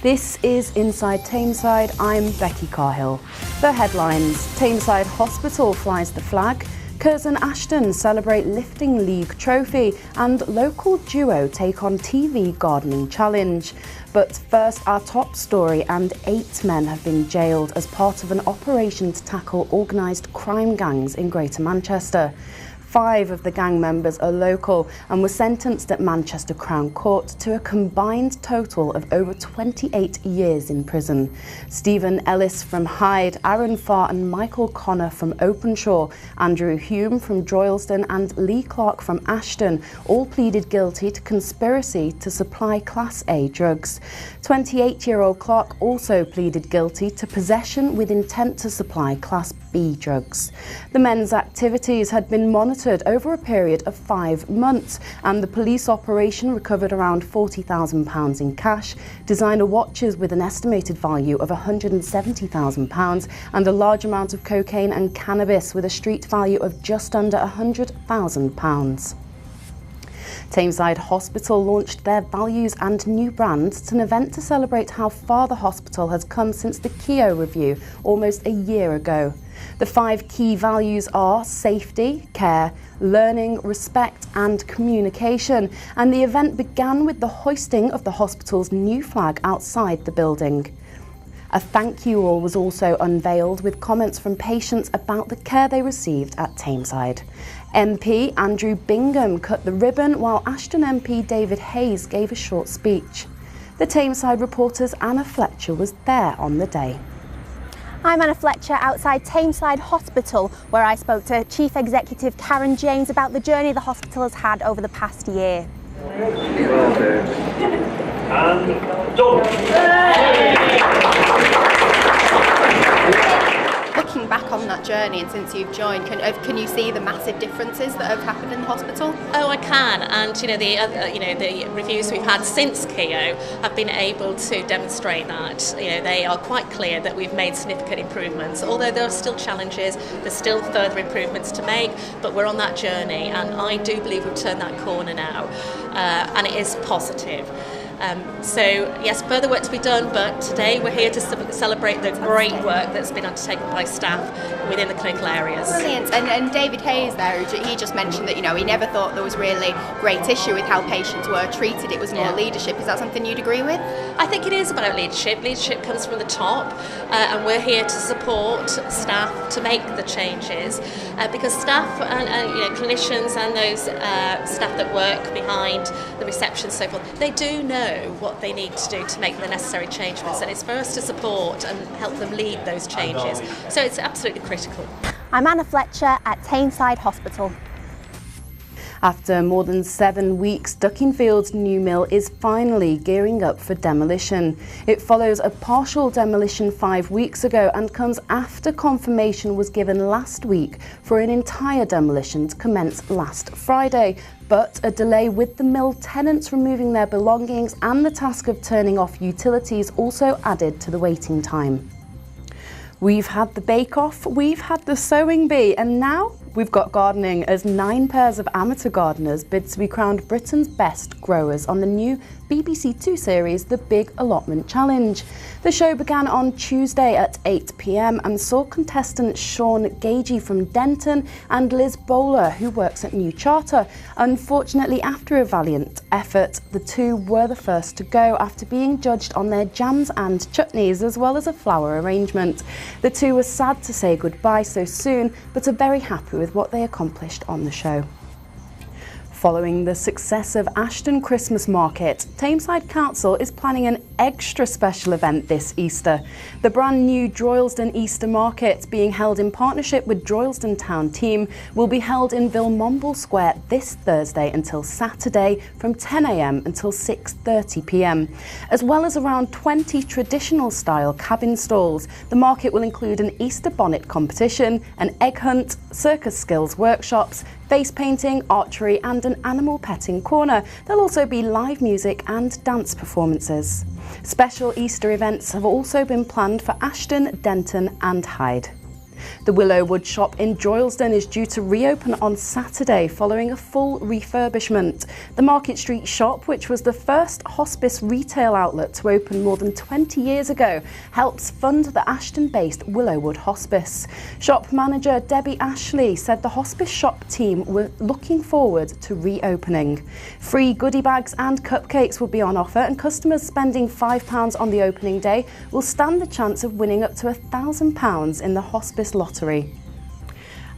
This is Inside Tameside. I'm Becky Cahill. The headlines: Tameside Hospital flies the flag, Curzon Ashton celebrate lifting league trophy, and local duo take on TV gardening challenge. But first, our top story, and 8 men have been jailed as part of an operation to tackle organised crime gangs in Greater Manchester. 5 of the gang members are local and were sentenced at Manchester Crown Court to a combined total of over 28 years in prison. Stephen Ellis from Hyde, Aaron Farr and Michael Connor from Openshaw, Andrew Hume from Droylsden and Lee Clark from Ashton all pleaded guilty to conspiracy to supply Class A drugs. 28-year-old Clark also pleaded guilty to possession with intent to supply Class B drugs. The men's activities had been monitored over a period of 5 months, and the police operation recovered around £40,000 in cash, designer watches with an estimated value of £170,000, and a large amount of cocaine and cannabis with a street value of just under £100,000. Tameside Hospital launched their values and new brand at an event to celebrate how far the hospital has come since the Cahill review almost a year ago. The 5 key values are safety, care, learning, respect and communication, and the event began with the hoisting of the hospital's new flag outside the building. A thank you all was also unveiled with comments from patients about the care they received at Tameside. MP Andrew Bingham cut the ribbon, while Ashton MP David Hayes gave a short speech. The Tameside Reporter's Anna Fletcher was there on the day. I'm Anna Fletcher outside Tameside Hospital, where I spoke to Chief Executive Karen James about the journey the hospital has had over the past year. Well done. And done. Looking back on that journey and since you've joined, can you see the massive differences that have happened in the hospital? Oh, I can, and the reviews we've had since Cahill have been able to demonstrate that. They are quite clear that we've made significant improvements. Although there are still challenges, there's still further improvements to make, but we're on that journey, and I do believe we've turned that corner now, and it is positive. So yes, further work to be done, but today we're here to celebrate the great work that's been undertaken by staff within the clinical areas. Brilliant. And David Hayes there, he just mentioned that he never thought there was really great issue with how patients were treated. It was more leadership. Is that something you'd agree with? I think it is about leadership. Leadership comes from the top, and we're here to support staff to make the changes, because staff and clinicians and those staff that work behind the reception and so forth, they do know what they need to do to make the necessary changes, and it's for us to support and help them lead those changes. So it's absolutely critical. I'm Anna Fletcher at Tameside Hospital. After more than 7 weeks, Duckingfield's new mill is finally gearing up for demolition. It follows a partial demolition 5 weeks ago and comes after confirmation was given last week for an entire demolition to commence last Friday. But a delay with the mill tenants removing their belongings and the task of turning off utilities also added to the waiting time. We've had the bake-off, we've had the sewing bee, and now we've got gardening as 9 pairs of amateur gardeners bid to be crowned Britain's best growers on the new BBC 2 series, The Big Allotment Challenge. The show began on Tuesday at 8 p.m. and saw contestants Sean Gagey from Denton and Liz Bowler, who works at New Charter. Unfortunately, after a valiant effort, the 2 were the first to go after being judged on their jams and chutneys as well as a flower arrangement. The 2 were sad to say goodbye so soon, but are very happy with what they accomplished on the show. Following the success of Ashton Christmas Market, Tameside Council is planning an extra special event this Easter. The brand new Droylsden Easter Market, being held in partnership with Droylsden Town Team, will be held in Vilmomble Square this Thursday until Saturday from 10 a.m. until 6:30 p.m. As well as around 20 traditional style cabin stalls, the market will include an Easter bonnet competition, an egg hunt, circus skills workshops, face painting, archery and an animal petting corner. There'll also be live music and dance performances. Special Easter events have also been planned for Ashton, Denton and Hyde. The Willowwood shop in Droylsden is due to reopen on Saturday following a full refurbishment. The Market Street shop, which was the first hospice retail outlet to open more than 20 years ago, helps fund the Ashton-based Willowwood Hospice. Shop manager Debbie Ashley said the hospice shop team were looking forward to reopening. Free goodie bags and cupcakes will be on offer, and customers spending £5 on the opening day will stand the chance of winning up to £1,000 in the hospice lottery.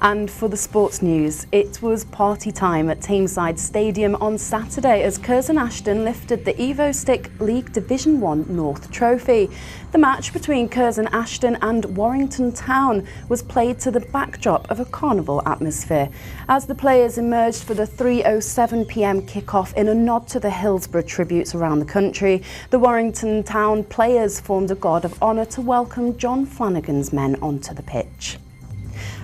And for the sports news, it was party time at Tameside Stadium on Saturday as Curzon Ashton lifted the Evo Stick League Division 1 North Trophy. The match between Curzon Ashton and Warrington Town was played to the backdrop of a carnival atmosphere as the players emerged for the 3:07 p.m. kick-off in a nod to the Hillsborough tributes around the country. The Warrington Town players formed a guard of honour to welcome John Flanagan's men onto the pitch.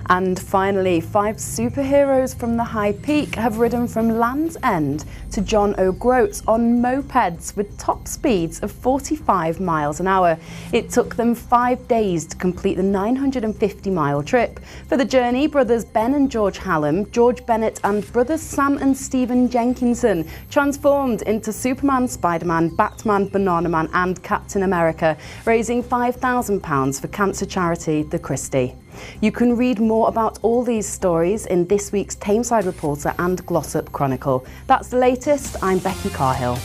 And finally, 5 superheroes from the High Peak have ridden from Land's End to John O'Groats on mopeds with top speeds of 45 miles an hour. It took them 5 days to complete the 950-mile trip. For the journey, brothers Ben and George Hallam, George Bennett and brothers Sam and Stephen Jenkinson transformed into Superman, Spider-Man, Batman, Banana Man and Captain America, raising £5,000 for cancer charity The Christie. You can read more about all these stories in this week's Tameside Reporter and Glossop Chronicle. That's the latest. I'm Becky Cahill.